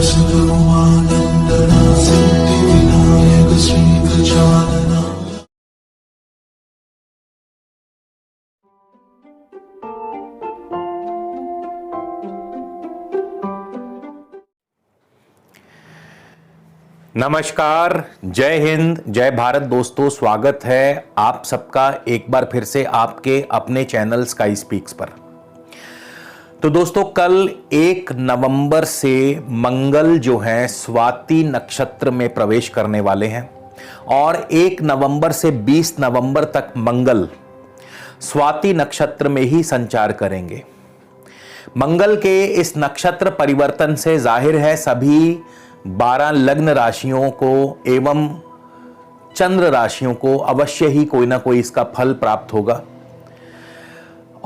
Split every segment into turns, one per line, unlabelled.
सद्गुरुमानन्दना सिद्धिविनायक श्रीगजानना।
नमस्कार, जय हिंद, जय भारत दोस्तों। स्वागत है आप सबका एक बार फिर से आपके अपने चैनल स्काई स्पीक्स पर। तो दोस्तों, कल 1 नवंबर से मंगल जो है स्वाति नक्षत्र में प्रवेश करने वाले हैं और 1 नवंबर से 20 नवंबर तक मंगल स्वाति नक्षत्र में ही संचार करेंगे। मंगल के इस नक्षत्र परिवर्तन से जाहिर है सभी 12 लग्न राशियों को एवं चंद्र राशियों को अवश्य ही कोई ना कोई इसका फल प्राप्त होगा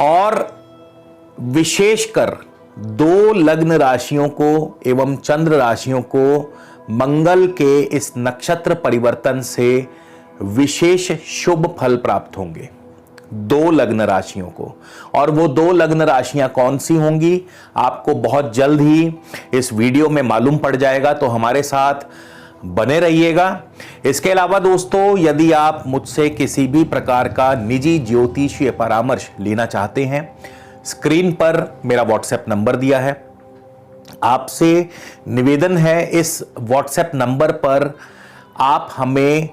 और विशेषकर 2 लग्न राशियों को एवं चंद्र राशियों को मंगल के इस नक्षत्र परिवर्तन से विशेष शुभ फल प्राप्त होंगे। 2 लग्न राशियों को, और वो 2 लग्न राशियां कौन सी होंगी आपको बहुत जल्द ही इस वीडियो में मालूम पड़ जाएगा, तो हमारे साथ बने रहिएगा। इसके अलावा दोस्तों, यदि आप मुझसे किसी भी प्रकार का निजी ज्योतिषीय परामर्श लेना चाहते हैं, स्क्रीन पर मेरा व्हाट्सएप नंबर दिया है। आपसे निवेदन है इस व्हाट्सएप नंबर पर आप हमें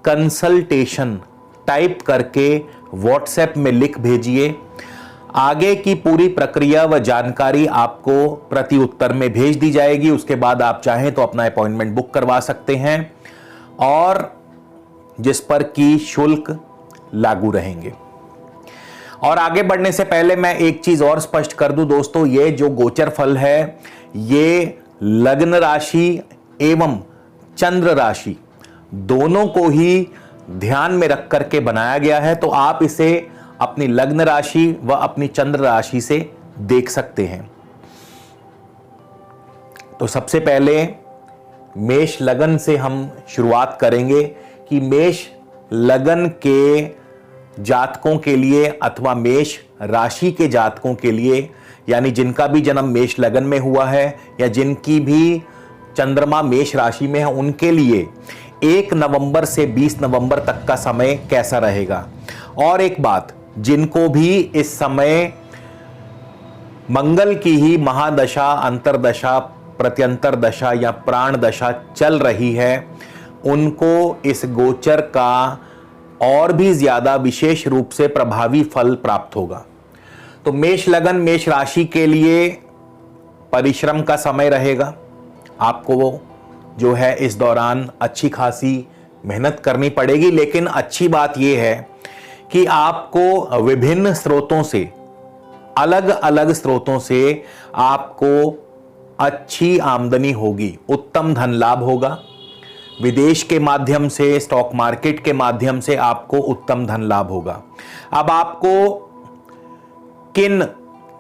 कंसल्टेशन टाइप करके व्हाट्सएप में लिख भेजिए। आगे की पूरी प्रक्रिया व जानकारी आपको प्रति उत्तर में भेज दी जाएगी। उसके बाद आप चाहें तो अपना अपॉइंटमेंट बुक करवा सकते हैं और जिस पर की शुल्क लागू रहेंगे। और आगे बढ़ने से पहले मैं एक चीज और स्पष्ट कर दूं दोस्तों, ये जो गोचर फल है ये लग्न राशि एवं चंद्र राशि दोनों को ही ध्यान में रख करके बनाया गया है, तो आप इसे अपनी लग्न राशि व अपनी चंद्र राशि से देख सकते हैं। तो सबसे पहले मेष लगन से हम शुरुआत करेंगे कि मेष लगन के जातकों के लिए अथवा मेष राशि के जातकों के लिए, यानी जिनका भी जन्म मेष लगन में हुआ है या जिनकी भी चंद्रमा मेष राशि में है, उनके लिए 1 नवंबर से 20 नवंबर तक का समय कैसा रहेगा। और एक बात, जिनको भी इस समय मंगल की ही महादशा, अंतरदशा, प्रत्यंतर दशा या प्राण दशा चल रही है, उनको इस गोचर का और भी ज्यादा विशेष रूप से प्रभावी फल प्राप्त होगा। तो मेष लगन मेष राशि के लिए परिश्रम का समय रहेगा। आपको जो है इस दौरान अच्छी खासी मेहनत करनी पड़ेगी, लेकिन अच्छी बात यह है कि आपको विभिन्न स्रोतों से, अलग अलग स्रोतों से आपको अच्छी आमदनी होगी, उत्तम धन लाभ होगा। विदेश के माध्यम से, स्टॉक मार्केट के माध्यम से आपको उत्तम धन लाभ होगा। अब आपको किन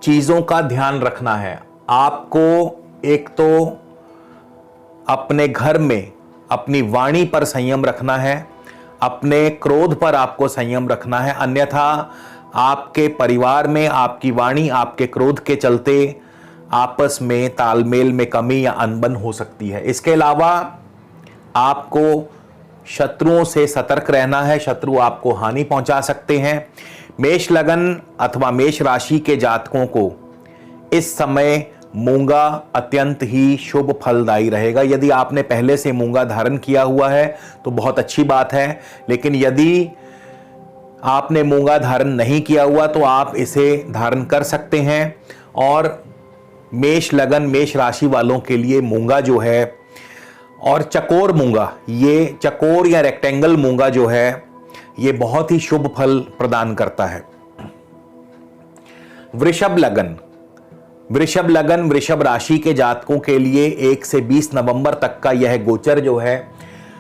चीजों का ध्यान रखना है? आपको एक तो अपने घर में अपनी वाणी पर संयम रखना है, अपने क्रोध पर आपको संयम रखना है, अन्यथा आपके परिवार में आपकी वाणी, आपके क्रोध के चलते आपस में तालमेल में कमी या अनबन हो सकती है। इसके अलावा आपको शत्रुओं से सतर्क रहना है, शत्रु आपको हानि पहुंचा सकते हैं। मेष लगन अथवा मेष राशि के जातकों को इस समय मूंगा अत्यंत ही शुभ फलदायी रहेगा। यदि आपने पहले से मूंगा धारण किया हुआ है तो बहुत अच्छी बात है, लेकिन यदि आपने मूंगा धारण नहीं किया हुआ तो आप इसे धारण कर सकते हैं। और मेष लगन मेष राशि वालों के लिए मूंगा जो है, और चकोर मूंगा, ये चकोर या रेक्टेंगल मूंगा जो है, ये बहुत ही शुभ फल प्रदान करता है। वृषभ लगन वृषभ राशि के जातकों के लिए 1 से 20 नवंबर तक का यह गोचर जो है,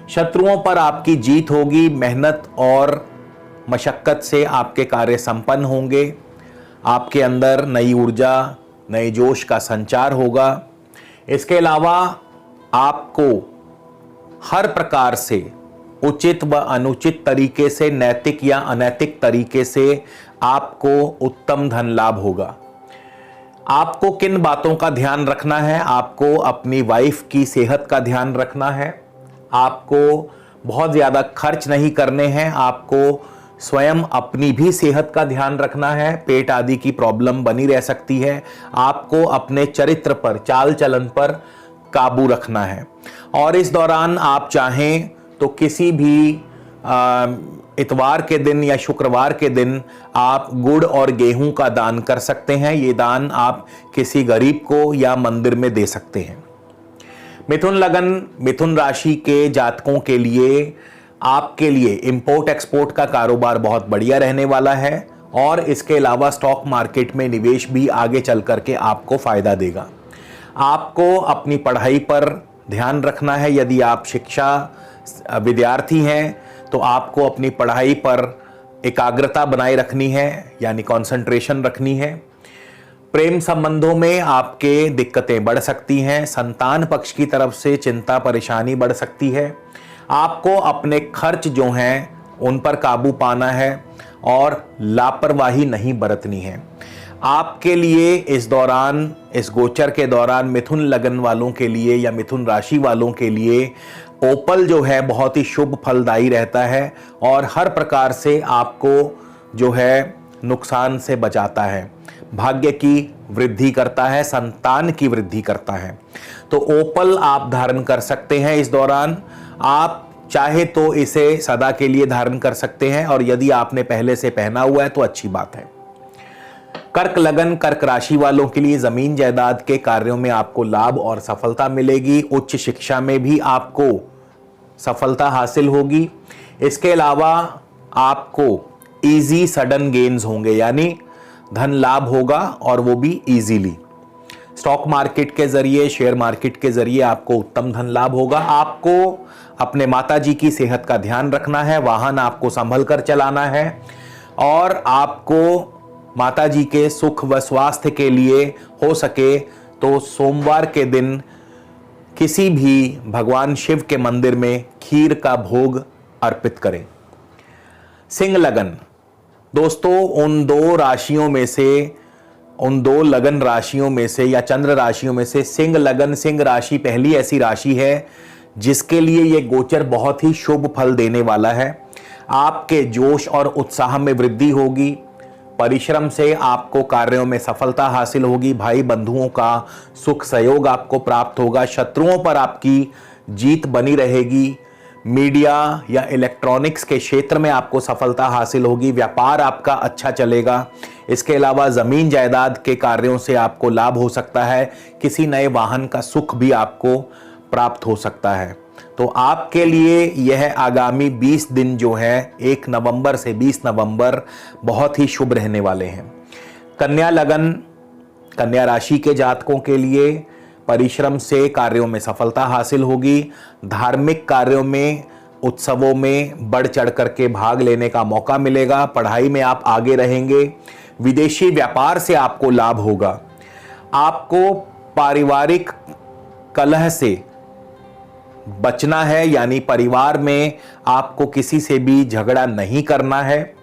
शत्रुओं पर आपकी जीत होगी। मेहनत और मशक्कत से आपके कार्य संपन्न होंगे। आपके अंदर नई ऊर्जा, नए जोश का संचार होगा। इसके अलावा आपको हर प्रकार से उचित व अनुचित तरीके से, नैतिक या अनैतिक तरीके से आपको उत्तम धन लाभ होगा। आपको किन बातों का ध्यान रखना है? आपको अपनी वाइफ की सेहत का ध्यान रखना है, आपको बहुत ज़्यादा खर्च नहीं करने हैं, आपको स्वयं अपनी भी सेहत का ध्यान रखना है, पेट आदि की प्रॉब्लम बनी रह सकती है, आपको अपने चरित्र पर, चाल चलन पर काबू रखना है। और इस दौरान आप चाहें तो किसी भी इतवार के दिन या शुक्रवार के दिन आप गुड़ और गेहूं का दान कर सकते हैं। ये दान आप किसी गरीब को या मंदिर में दे सकते हैं। मिथुन लगन, मिथुन राशि के जातकों के लिए, आपके लिए इंपोर्ट एक्सपोर्ट का कारोबार बहुत बढ़िया रहने वाला है और इसके अलावा स्टॉक मार्केट में निवेश भी आगे चल करके आपको फायदा देगा। आपको अपनी पढ़ाई पर ध्यान रखना है। यदि आप शिक्षा विद्यार्थी हैं तो आपको अपनी पढ़ाई पर एकाग्रता बनाए रखनी है, यानी कंसंट्रेशन रखनी है। प्रेम संबंधों में आपके दिक्कतें बढ़ सकती हैं। संतान पक्ष की तरफ से चिंता परेशानी बढ़ सकती है। आपको अपने खर्च जो हैं उन पर काबू पाना है और लापरवाही नहीं बरतनी है। आपके लिए इस दौरान, इस गोचर के दौरान मिथुन लगन वालों के लिए या मिथुन राशि वालों के लिए ओपल जो है बहुत ही शुभ फलदायी रहता है और हर प्रकार से आपको जो है नुकसान से बचाता है, भाग्य की वृद्धि करता है, संतान की वृद्धि करता है। तो ओपल आप धारण कर सकते हैं इस दौरान। आप चाहे तो इसे सदा के लिए धारण कर सकते हैं और यदि आपने पहले से पहना हुआ है तो अच्छी बात है। कर्क लगन, कर्क राशि वालों के लिए जमीन जायदाद के कार्यों में आपको लाभ और सफलता मिलेगी। उच्च शिक्षा में भी आपको सफलता हासिल होगी। इसके अलावा आपको इजी सडन गेन्स होंगे, यानी धन लाभ होगा और वो भी इजीली। स्टॉक मार्केट के जरिए, शेयर मार्केट के जरिए आपको उत्तम धन लाभ होगा। आपको अपने माताजी की सेहत का ध्यान रखना है, वाहन आपको संभल कर चलाना है और आपको माताजी के सुख व स्वास्थ्य के लिए हो सके तो सोमवार के दिन किसी भी भगवान शिव के मंदिर में खीर का भोग अर्पित करें। सिंह लगन, दोस्तों उन दो राशियों में से, उन दो लगन राशियों में से या चंद्र राशियों में से सिंह लगन, सिंह राशि पहली ऐसी राशि है जिसके लिए यह गोचर बहुत ही शुभ फल देने वाला है। आपके जोश और उत्साह में वृद्धि होगी। परिश्रम से आपको कार्यों में सफलता हासिल होगी। भाई बंधुओं का सुख सहयोग आपको प्राप्त होगा। शत्रुओं पर आपकी जीत बनी रहेगी। मीडिया या इलेक्ट्रॉनिक्स के क्षेत्र में आपको सफलता हासिल होगी। व्यापार आपका अच्छा चलेगा। इसके अलावा जमीन जायदाद के कार्यों से आपको लाभ हो सकता है। किसी नए वाहन का सुख भी आपको प्राप्त हो सकता है। तो आपके लिए यह आगामी 20 दिन जो है 1 नवंबर से 20 नवंबर बहुत ही शुभ रहने वाले हैं। कन्या लगन, कन्या राशि के जातकों के लिए परिश्रम से कार्यों में सफलता हासिल होगी। धार्मिक कार्यों में, उत्सवों में बढ़ चढ़ करके भाग लेने का मौका मिलेगा। पढ़ाई में आप आगे रहेंगे। विदेशी व्यापार से आपको लाभ होगा। आपको पारिवारिक कलह से बचना है, यानी परिवार में आपको किसी से भी झगड़ा नहीं करना है।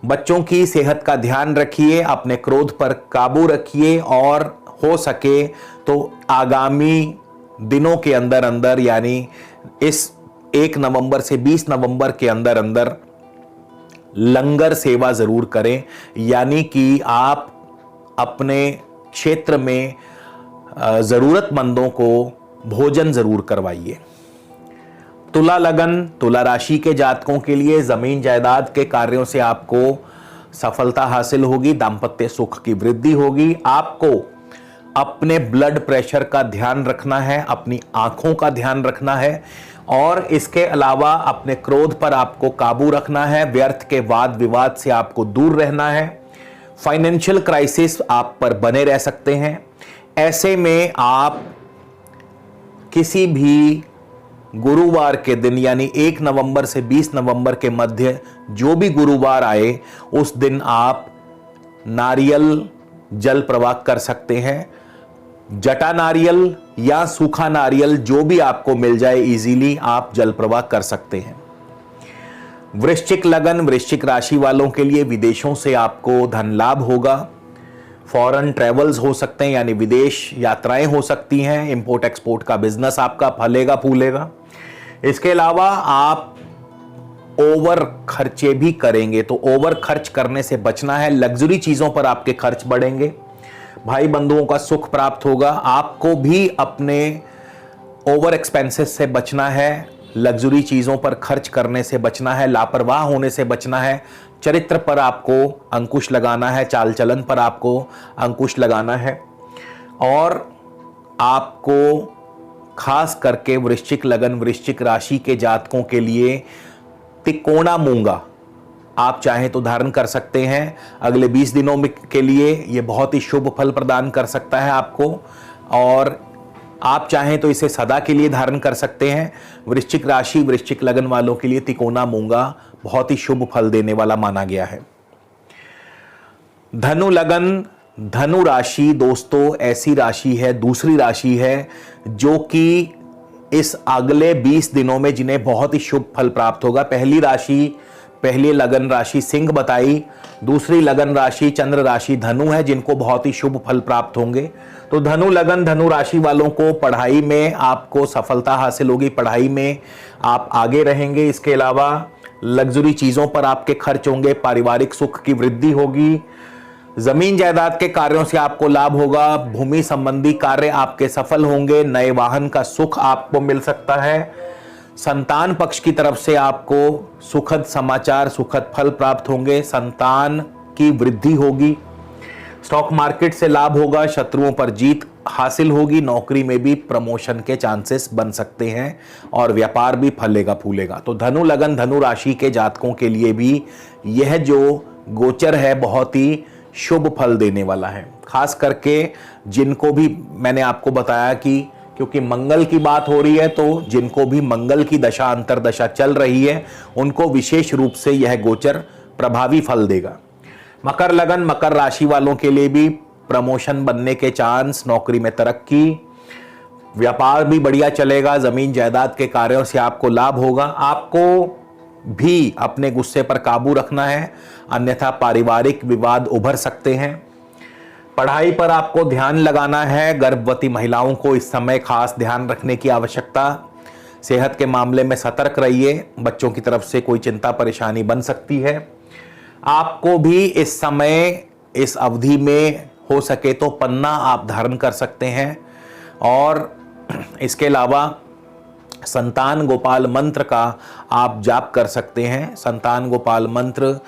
बच्चों की सेहत का ध्यान रखिए, अपने क्रोध पर काबू रखिए और हो सके तो आगामी दिनों के अंदर अंदर, यानी इस 1 नवंबर से 20 नवंबर के अंदर अंदर लंगर सेवा जरूर करें, यानी कि आप अपने क्षेत्र में जरूरतमंदों को भोजन जरूर करवाइए। तुला लगन, तुला राशि के जातकों के लिए जमीन जायदाद के कार्यों से आपको सफलता हासिल होगी। दांपत्य सुख की वृद्धि होगी। आपको अपने ब्लड प्रेशर का ध्यान रखना है, अपनी आंखों का ध्यान रखना है और इसके अलावा अपने क्रोध पर आपको काबू रखना है। व्यर्थ के वाद विवाद से आपको दूर रहना है। फाइनेंशियल क्राइसिस आप पर बने रह सकते हैं। ऐसे में आप किसी भी गुरुवार के दिन, यानी 1 नवंबर से 20 नवंबर के मध्य जो भी गुरुवार आए उस दिन आप नारियल जल प्रवाह कर सकते हैं। जटा नारियल या सूखा नारियल जो भी आपको मिल जाए इजीली आप जल प्रवाह कर सकते हैं। वृश्चिक लगन, वृश्चिक राशि वालों के लिए विदेशों से आपको धन लाभ होगा। फॉरेन ट्रेवल्स हो सकते हैं, यानी विदेश यात्राएं हो सकती हैं। इंपोर्ट एक्सपोर्ट का बिजनेस आपका फलेगा फूलेगा। इसके अलावा आप ओवर खर्चे भी करेंगे, तो ओवर खर्च करने से बचना है। लग्जरी चीजों पर आपके खर्च बढ़ेंगे, भाई बंधुओं का सुख प्राप्त होगा। आपको भी अपने ओवर एक्सपेंसेस से बचना है, लग्जरी चीजों पर खर्च करने से बचना है, लापरवाह होने से बचना है। चरित्र पर आपको अंकुश लगाना है, चाल चलन पर आपको अंकुश लगाना है। और आपको खास करके वृश्चिक लगन, वृश्चिक राशि के जातकों के लिए तिकोना मूंगा आप चाहें तो धारण कर सकते हैं। अगले 20 दिनों में के लिए ये बहुत ही शुभ फल प्रदान कर सकता है आपको, और आप चाहें तो इसे सदा के लिए धारण कर सकते हैं। वृश्चिक राशि, वृश्चिक लगन वालों के लिए तिकोना मूंगा बहुत ही शुभ फल देने वाला माना गया है। धनु लगन, धनु राशि दोस्तों ऐसी राशि है, दूसरी राशि है जो कि इस अगले 20 दिनों में जिन्हें बहुत ही शुभ फल प्राप्त होगा। पहली लगन राशि सिंह बताई, दूसरी लगन राशि चंद्र राशि धनु है, जिनको बहुत ही शुभ फल प्राप्त होंगे। तो धनु लगन, धनु राशि वालों को पढ़ाई में आपको सफलता हासिल होगी, पढ़ाई में आप आगे रहेंगे। इसके अलावा लग्जरी चीजों पर आपके खर्च होंगे, पारिवारिक सुख की वृद्धि होगी, जमीन जायदाद के कार्यों से आपको लाभ होगा, भूमि संबंधी कार्य आपके सफल होंगे, नए वाहन का सुख आपको मिल सकता है। संतान पक्ष की तरफ से आपको सुखद समाचार, सुखद फल प्राप्त होंगे, संतान की वृद्धि होगी, स्टॉक मार्केट से लाभ होगा, शत्रुओं पर जीत हासिल होगी, नौकरी में भी प्रमोशन के चांसेस बन सकते हैं और व्यापार भी फलेगा फूलेगा। तो धनु लगन, धनु राशि के जातकों के लिए भी यह जो गोचर है बहुत ही शुभ फल देने वाला है। खास करके जिनको भी मैंने आपको बताया कि क्योंकि मंगल की बात हो रही है, तो जिनको भी मंगल की दशा अंतरदशा चल रही है उनको विशेष रूप से यह गोचर प्रभावी फल देगा। मकर लगन, मकर राशि वालों के लिए भी प्रमोशन बनने के चांस, नौकरी में तरक्की, व्यापार भी बढ़िया चलेगा, जमीन जायदाद के कार्यों से आपको लाभ होगा। आपको भी अपने गुस्से पर काबू रखना है, अन्यथा पारिवारिक विवाद उभर सकते हैं। पढ़ाई पर आपको ध्यान लगाना है, गर्भवती महिलाओं को इस समय खास ध्यान रखने की आवश्यकता। सेहत के मामले में सतर्क रहिए, बच्चों की तरफ से कोई चिंता परेशानी बन सकती है। आपको भी इस समय, इस अवधि में हो सके तो पन्ना आप धारण कर सकते हैं। और इसके अलावा संतान गोपाल मंत्र का आप जाप कर सकते हैं। संतान गोपाल मंत्र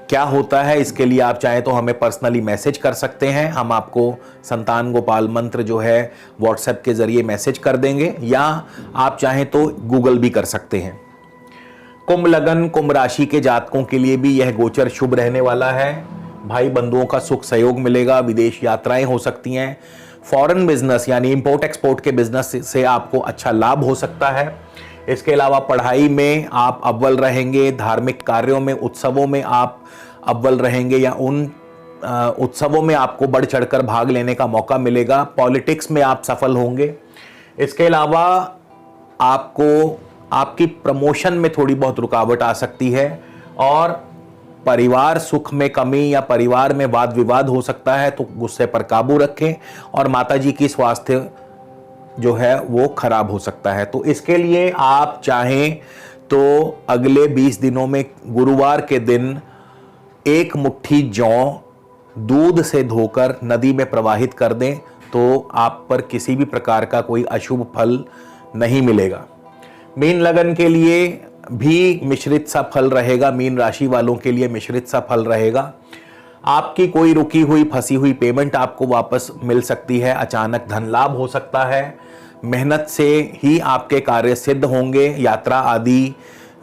क्या होता है, इसके लिए आप चाहें तो हमें पर्सनली मैसेज कर सकते हैं, हम आपको संतान गोपाल मंत्र जो है व्हाट्सएप के जरिए मैसेज कर देंगे, या आप चाहें तो गूगल भी कर सकते हैं। कुंभ लगन, कुंभ राशि के जातकों के लिए भी यह गोचर शुभ रहने वाला है। भाई बंधुओं का सुख सहयोग मिलेगा, विदेश यात्राएं हो सकती हैं, फॉरेन बिजनेस यानी इंपोर्ट एक्सपोर्ट के बिजनेस से आपको अच्छा लाभ हो सकता है। इसके अलावा पढ़ाई में आप अव्वल रहेंगे, धार्मिक कार्यों में, उत्सवों में आप अव्वल रहेंगे, या उन उत्सवों में आपको बढ़ चढ़कर भाग लेने का मौका मिलेगा। पॉलिटिक्स में आप सफल होंगे। इसके अलावा आपको आपकी प्रमोशन में थोड़ी बहुत रुकावट आ सकती है, और परिवार सुख में कमी या परिवार में वाद विवाद हो सकता है, तो गुस्से पर काबू रखें। और माताजी की स्वास्थ्य जो है वो खराब हो सकता है। तो इसके लिए आप चाहें तो अगले 20 दिनों में गुरुवार के दिन एक मुट्ठी जौ दूध से धोकर नदी में प्रवाहित कर दें, तो आप पर किसी भी प्रकार का कोई अशुभ फल नहीं मिलेगा। मीन लगन के लिए भी मिश्रित सा फल रहेगा, मीन राशि वालों के लिए मिश्रित सा फल रहेगा। आपकी कोई रुकी हुई फंसी हुई पेमेंट आपको वापस मिल सकती है, अचानक धन लाभ हो सकता है, मेहनत से ही आपके कार्य सिद्ध होंगे, यात्रा आदि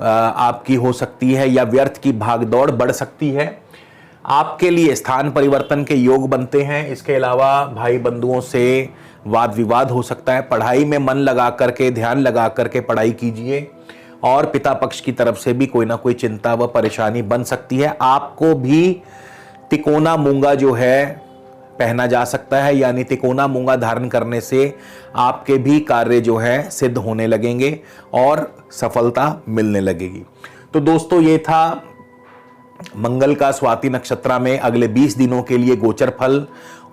आपकी हो सकती है, या व्यर्थ की भागदौड़ बढ़ सकती है। आपके लिए स्थान परिवर्तन के योग बनते हैं। इसके अलावा भाई बंधुओं से वाद विवाद हो सकता है। पढ़ाई में मन लगा करके, ध्यान लगा करके पढ़ाई कीजिए, और पिता पक्ष की तरफ से भी कोई ना कोई चिंता व परेशानी बन सकती है। आपको भी तिकोना मूंगा जो है पहना जा सकता है, यानी तिकोना मूंगा धारण करने से आपके भी कार्य जो है सिद्ध होने लगेंगे और सफलता मिलने लगेगी। तो दोस्तों ये था मंगल का स्वाति नक्षत्र में अगले 20 दिनों के लिए गोचर फल।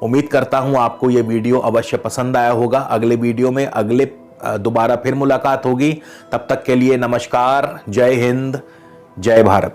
उम्मीद करता हूं आपको यह वीडियो अवश्य पसंद आया होगा। अगले वीडियो में दोबारा फिर मुलाकात होगी। तब तक के लिए नमस्कार, जय हिंद, जय भारत।